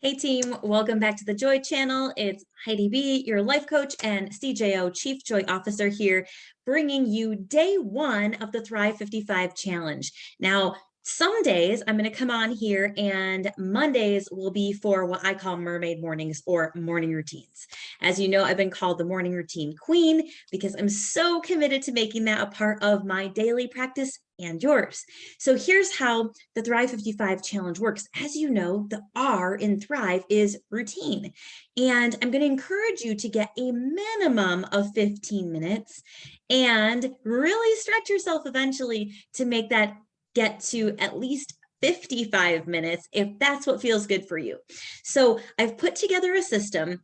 Hey team, welcome back to the Joy Channel. It's Heidi B, your life coach and CJO, Chief Joy Officer here, bringing you day one of the Thrive 55 Challenge. Now, some days I'm going to come on here and Mondays will be for what I call Mermaid Mornings or morning routines. As you know, I've been called the morning routine queen because I'm so committed to making that a part of my daily practice and yours. So here's how the Thrive 55 Challenge works. As you know, the R in Thrive is routine. And I'm going to encourage you to get a minimum of 15 minutes and really stretch yourself eventually to make that get to at least 55 minutes if that's what feels good for you. So I've put together a system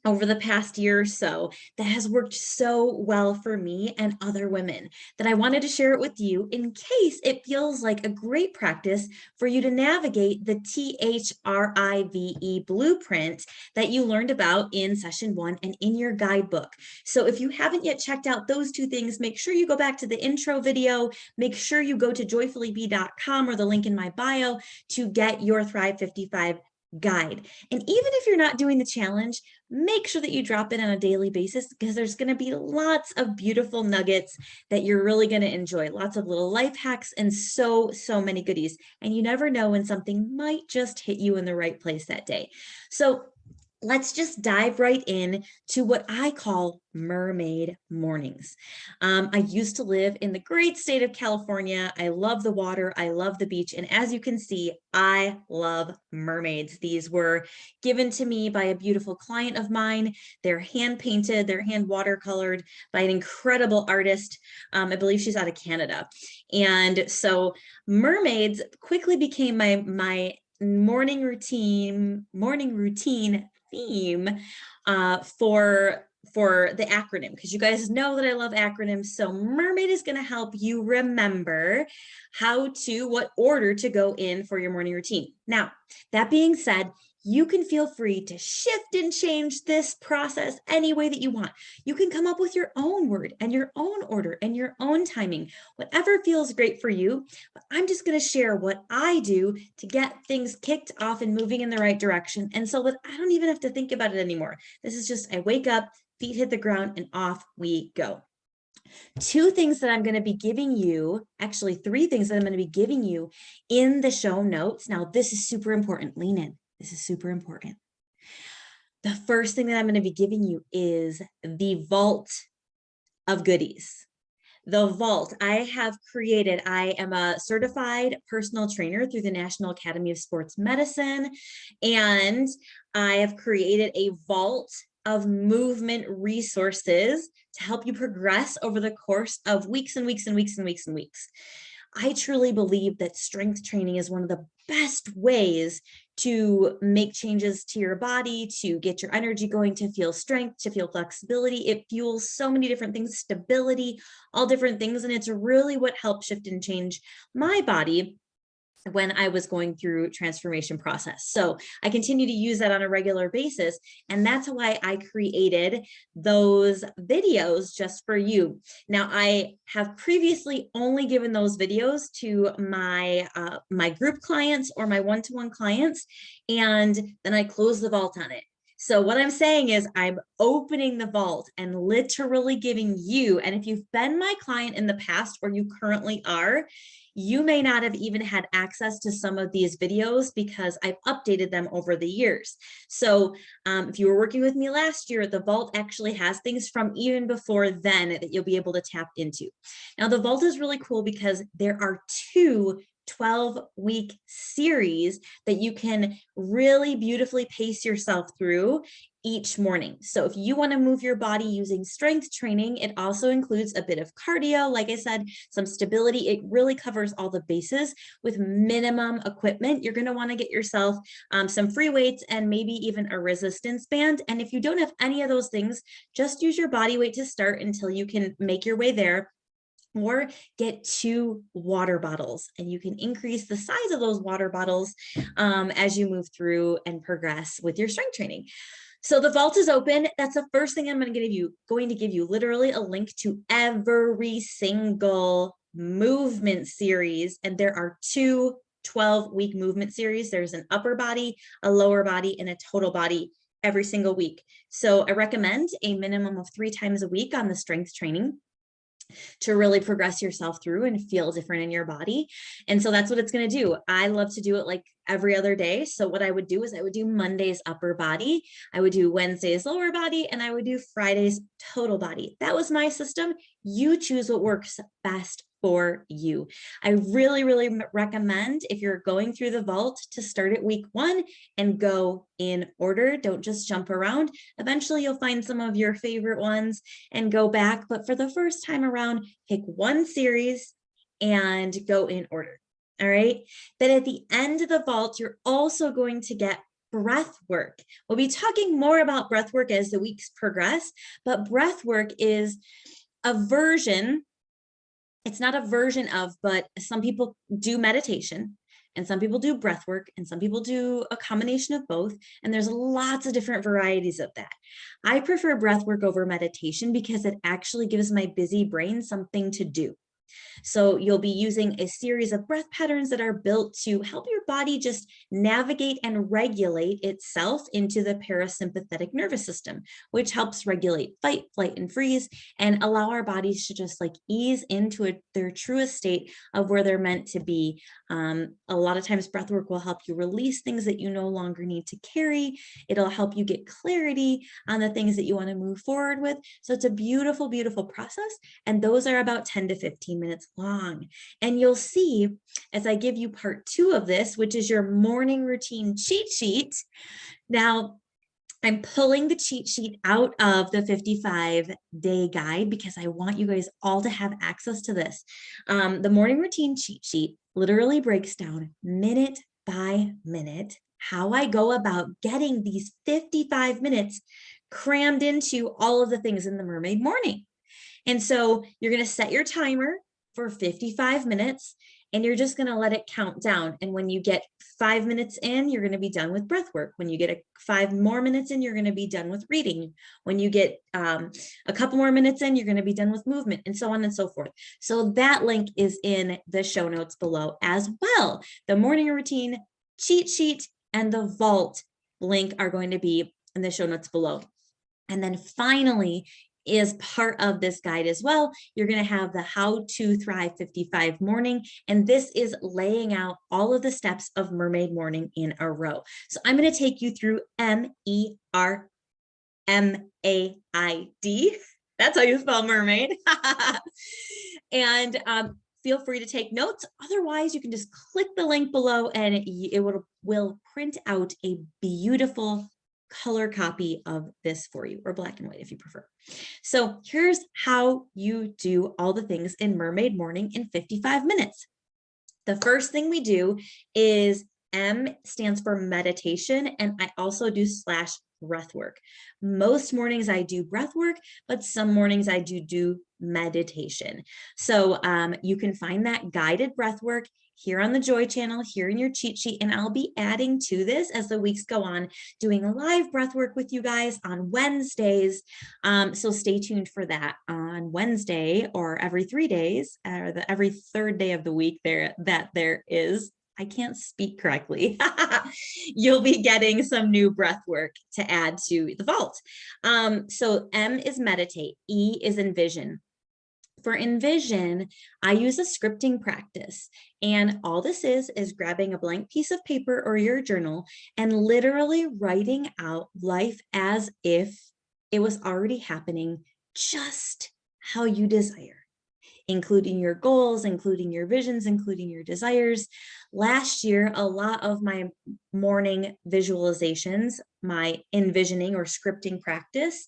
over the past year or so that has worked so well for me and other women that I wanted to share it with you in case it feels like a great practice for you to navigate the THRIVE blueprint that you learned about in session 1 and in your guidebook. So if you haven't yet checked out those two things, make sure you go back to the intro video, make sure you go to joyfullybe.com or the link in my bio to get your Thrive 55 guide. And even if you're not doing the challenge, make sure that you drop it on a daily basis because there's going to be lots of beautiful nuggets that you're really going to enjoy. Lots of little life hacks and so many goodies. And you never know when something might just hit you in the right place that day. So let's just dive right in to what I call Mermaid Mornings. I used to live in the great state of California. I love the water. I love the beach. And as you can see, I love mermaids. These were given to me by a beautiful client of mine. They're hand painted, they're hand watercolored by an incredible artist. I believe she's out of Canada. And so mermaids quickly became my morning routine theme for the acronym, because you guys know that I love acronyms. So Mermaid is going to help you remember what order to go in for your morning routine. Now, that being said, you can feel free to shift and change this process any way that you want. You can come up with your own word and your own order and your own timing, whatever feels great for you. But I'm just going to share what I do to get things kicked off and moving in the right direction. And so that I don't even have to think about it anymore. This is just, I wake up, feet hit the ground, and off we go. Two things that I'm going to be giving you, actually 3 things that I'm going to be giving you in the show notes. Now, this is super important. Lean in. This is super important. The first thing that I'm going to be giving you is the vault of goodies. The vault I have created. I am a certified personal trainer through the National Academy of Sports Medicine, and I have created a vault of movement resources to help you progress over the course of weeks and weeks and weeks and weeks and weeks. I truly believe that strength training is one of the best ways to make changes to your body, to get your energy going, to feel strength, to feel flexibility. It fuels so many different things, stability, all different things. And it's really what helped shift and change my body when I was going through transformation process. So I continue to use that on a regular basis. And that's why I created those videos just for you. Now, I have previously only given those videos to my group clients or my one-to-one clients, and then I closed the vault on it. So what I'm saying is I'm opening the vault and literally giving you, and if you've been my client in the past or you currently are, you may not have even had access to some of these videos because I've updated them over the years. So if you were working with me last year, the vault actually has things from even before then that you'll be able to tap into. Now, the vault is really cool because there are 2 12-week series that you can really beautifully pace yourself through each morning. So if you want to move your body using strength training, it also includes a bit of cardio, like I said, some stability. It really covers all the bases with minimum equipment. You're going to want to get yourself some free weights and maybe even a resistance band. And if you don't have any of those things, just use your body weight to start until you can make your way there. Or get 2 water bottles, and you can increase the size of those water bottles as you move through and progress with your strength training. So the vault is open. That's the first thing I'm going to give you literally a link to every single movement series. And there are 2 12-week movement series. There's an upper body, a lower body, and a total body every single week. So I recommend a minimum of 3 times a week on the strength training to really progress yourself through and feel different in your body. And so that's what it's going to do. I love to do it like every other day. So what I would do is I would do Mondays upper body, I would do Wednesdays lower body, and I would do Fridays total body. That was my system. You choose what works best for you. I really, really recommend, if you're going through the vault, to start at week 1 and go in order. Don't just jump around. Eventually you'll find some of your favorite ones and go back. But for the first time around, pick one series and go in order. All right. Then at the end of the vault, you're also going to get breath work. We'll be talking more about breath work as the weeks progress, but breath work is a version. It's not a version of, but some people do meditation and some people do breath work and some people do a combination of both. And there's lots of different varieties of that. I prefer breath work over meditation because it actually gives my busy brain something to do. So you'll be using a series of breath patterns that are built to help your body just navigate and regulate itself into the parasympathetic nervous system, which helps regulate fight, flight, and freeze, and allow our bodies to just like ease into their truest state of where they're meant to be. A lot of times breath work will help you release things that you no longer need to carry. It'll help you get clarity on the things that you want to move forward with. So it's a beautiful, beautiful process. And those are about 10 to 15 minutes long. And you'll see as I give you part 2 of this, which is your morning routine cheat sheet. Now, I'm pulling the cheat sheet out of the 55-day guide because I want you guys all to have access to this. The morning routine cheat sheet literally breaks down minute by minute how I go about getting these 55 minutes crammed into all of the things in the Mermaid Morning. And so you're going to set your timer for 55 minutes and you're just going to let it count down. And when you get 5 minutes in, you're going to be done with breath work. When you get 5 more minutes in, you're going to be done with reading. When you get a couple more minutes in, you're going to be done with movement, and so on and so forth. So that link is in the show notes below as well. The morning routine cheat sheet and the vault link are going to be in the show notes below. And then finally, is part of this guide as well, you're going to have the How to Thrive 55 morning. And this is laying out all of the steps of Mermaid Morning in a row. So I'm going to take you through MERMAID. That's how you spell mermaid. And feel free to take notes. Otherwise, you can just click the link below and it will print out a beautiful color copy of this for you, or black and white if you prefer. So here's how you do all the things in Mermaid Morning in 55 minutes. The first thing we do is M stands for meditation, and I also do / breath work. Most mornings I do breath work, but some mornings I do meditation. So you can find that guided breath work here on the Joy channel, here in your cheat sheet, and I'll be adding to this as the weeks go on, doing a live breath work with you guys on Wednesdays. So stay tuned for that on Wednesday, or every 3 days, or every third day of the week there is. I can't speak correctly. You'll be getting some new breath work to add to the vault. So M is meditate, E is envision. For envision, I use a scripting practice, and all this is grabbing a blank piece of paper or your journal and literally writing out life as if it was already happening, just how you desire, including your goals, including your visions, including your desires. Last year, a lot of my morning visualizations, my envisioning or scripting practice,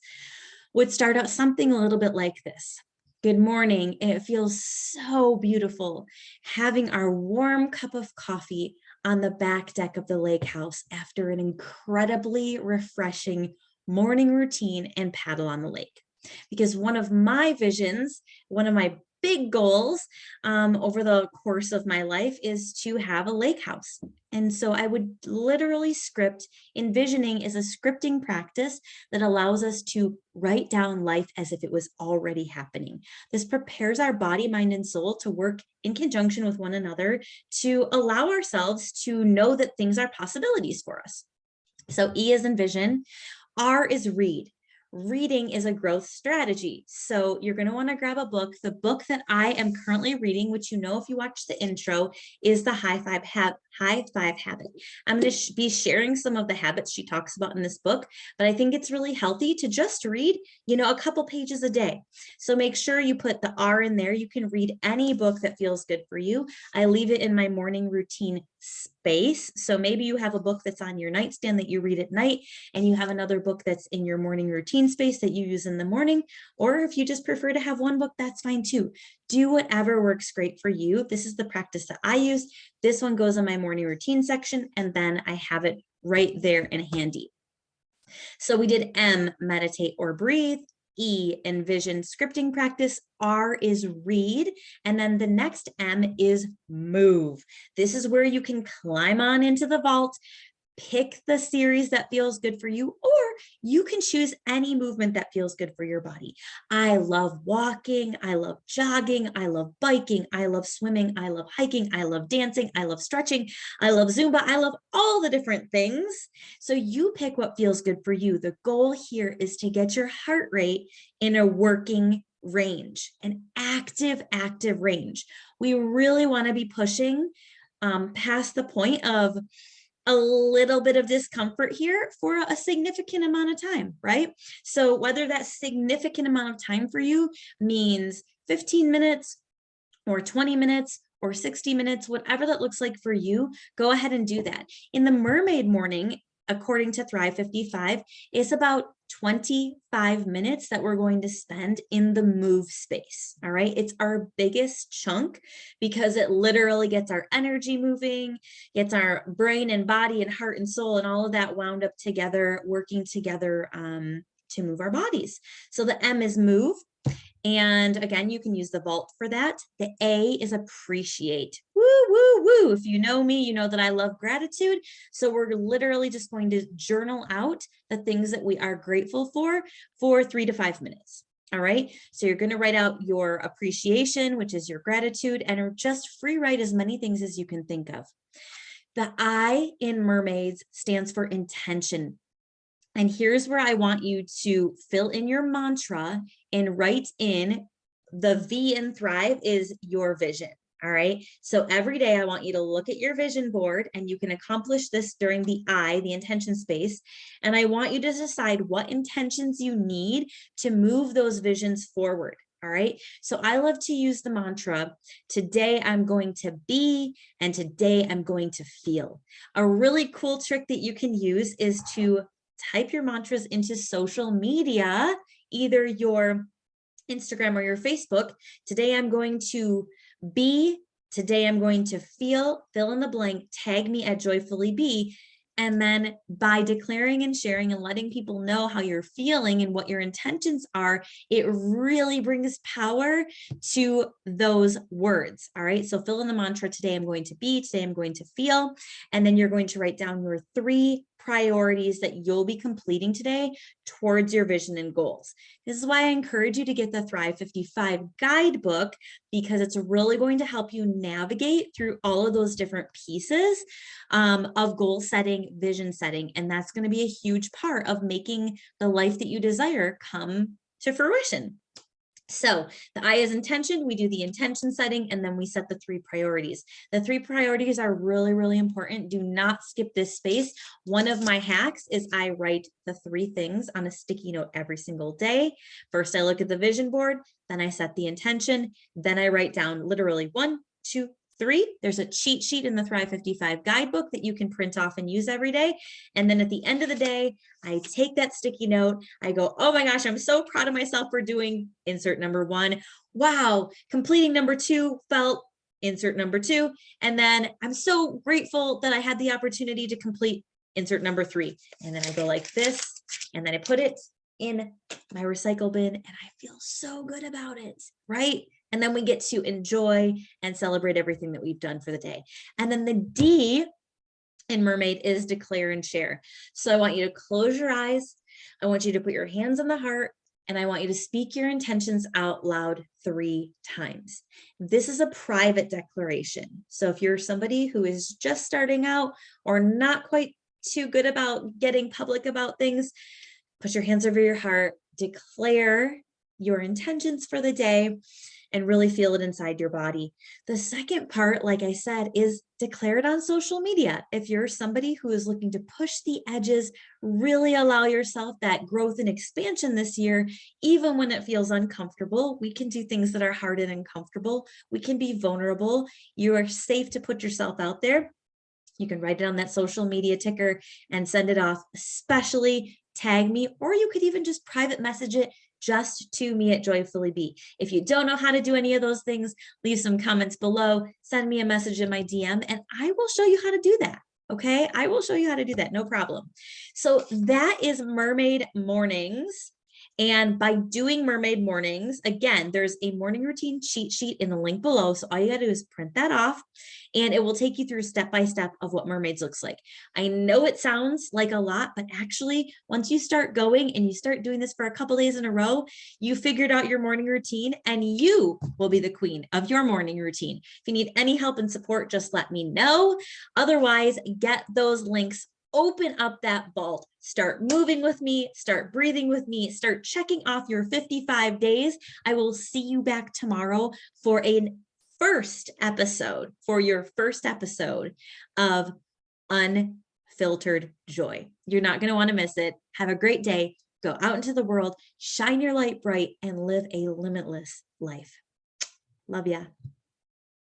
would start out something a little bit like this. Good morning. It feels so beautiful having our warm cup of coffee on the back deck of the lake house after an incredibly refreshing morning routine and paddle on the lake. Because one of my visions, one of my big goals over the course of my life is to have a lake house. And so I would literally script. Envisioning is a scripting practice that allows us to write down life as if it was already happening. This prepares our body, mind, and soul to work in conjunction with one another to allow ourselves to know that things are possibilities for us. So E is envision, R is read. Reading is a growth strategy. So you're going to want to grab a book. The book that I am currently reading, which you know if you watch the intro, is the High Five Habit. I'm going to be sharing some of the habits she talks about in this book, but I think it's really healthy to just read, a couple pages a day. So make sure you put the R in there. You can read any book that feels good for you. I leave it in my morning routine space. So maybe you have a book that's on your nightstand that you read at night, and you have another book that's in your morning routine space that you use in the morning. Or if you just prefer to have one book, that's fine too. Do whatever works great for you. This is the practice that I use. This one goes in my morning routine section, and then I have it right there and handy. So we did M, meditate or breathe. E, envision, scripting practice. R is read. And then the next M is move. This is where you can climb on into the vault, pick the series that feels good for you, or you can choose any movement that feels good for your body. I love walking. I love jogging. I love biking. I love swimming. I love hiking. I love dancing. I love stretching. I love Zumba. I love all the different things. So you pick what feels good for you. The goal here is to get your heart rate in a working range, an active range. We really want to be pushing past the point of a little bit of discomfort here for a significant amount of time, right? So whether that significant amount of time for you means 15 minutes or 20 minutes or 60 minutes, whatever that looks like for you, go ahead and do that. In the Mermaid Morning, according to Thrive 55, it's about 25 minutes that we're going to spend in the move space. All right. It's our biggest chunk because it literally gets our energy moving, gets our brain and body and heart and soul and all of that wound up together, working together to move our bodies. So the M is move. And again, you can use the vault for that. The A is appreciate. Woo, woo, woo. If you know me, you know that I love gratitude. So we're literally just going to journal out the things that we are grateful for 3 to 5 minutes. All right. So you're going to write out your appreciation, which is your gratitude, and just free write as many things as you can think of. The I in mermaids stands for intention. And here's where I want you to fill in your mantra and write in the V in Thrive is your vision. All right. So every day I want you to look at your vision board, and you can accomplish this during the I, the intention space. And I want you to decide what intentions you need to move those visions forward. All right. So I love to use the mantra, today I'm going to be, and today I'm going to feel. A really cool trick that you can use is to type your mantras into social media, either your Instagram or your Facebook. Today I'm going to be, today I'm going to feel, fill in the blank, tag me at Joyfully Be. And then by declaring and sharing and letting people know how you're feeling and what your intentions are, it really brings power to those words. All right. So fill in the mantra, today I'm going to be, today I'm going to feel. And then you're going to write down your 3 priorities that you'll be completing today towards your vision and goals. This is why I encourage you to get the Thrive 55 guidebook, because it's really going to help you navigate through all of those different pieces of goal setting, vision setting. And that's going to be a huge part of making the life that you desire come to fruition. So the I is intention. We do the intention setting, and then we set the 3 priorities. The 3 priorities are really, really important. Do not skip this space. One of my hacks is I write the 3 things on a sticky note every single day. First, I look at the vision board, then I set the intention, then I write down literally 1, 2, 3. There's a cheat sheet in the Thrive 55 guidebook that you can print off and use every day. And then at the end of the day, I take that sticky note. I go, oh my gosh, I'm so proud of myself for doing insert number 1. Wow, completing number 2 felt insert number 2. And then I'm so grateful that I had the opportunity to complete insert number 3. And then I go like this, and then I put it in my recycle bin, and I feel so good about it, right? And then we get to enjoy and celebrate everything that we've done for the day. And then the D in Mermaid is declare and share. So I want you to close your eyes. I want you to put your hands on the heart, and I want you to speak your intentions out loud 3 times. This is a private declaration. So if you're somebody who is just starting out or not quite too good about getting public about things, put your hands over your heart, declare your intentions for the day, and really feel it inside your body. The second part, like I said, is declare it on social media. If you're somebody who is looking to push the edges, really allow yourself that growth and expansion this year, even when it feels uncomfortable. We can do things that are hard and uncomfortable. We can be vulnerable. You are safe to put yourself out there. You can write it on that social media ticker and send it off, especially tag me, or you could even just private message it just to me at Joyfully Be. If you don't know how to do any of those things, leave some comments below, send me a message in my DM, and I will show you how to do that. Okay, I will show you how to do that, no problem. So that is Mermaid Mornings. And by doing Mermaid Mornings, again, there's a morning routine cheat sheet in the link below. So all you gotta do is print that off, and it will take you through step by step of what mermaids looks like. I know it sounds like a lot, but actually once you start going and you start doing this for a couple days in a row, you figured out your morning routine, and you will be the queen of your morning routine. If you need any help and support, just let me know. Otherwise, get those links, open up that vault, start moving with me, start breathing with me, start checking off your 55 days. I will see you back tomorrow for your first episode of Unfiltered Joy. You're not going to want to miss it. Have a great day. Go out into the world, shine your light bright, and live a limitless life. Love ya.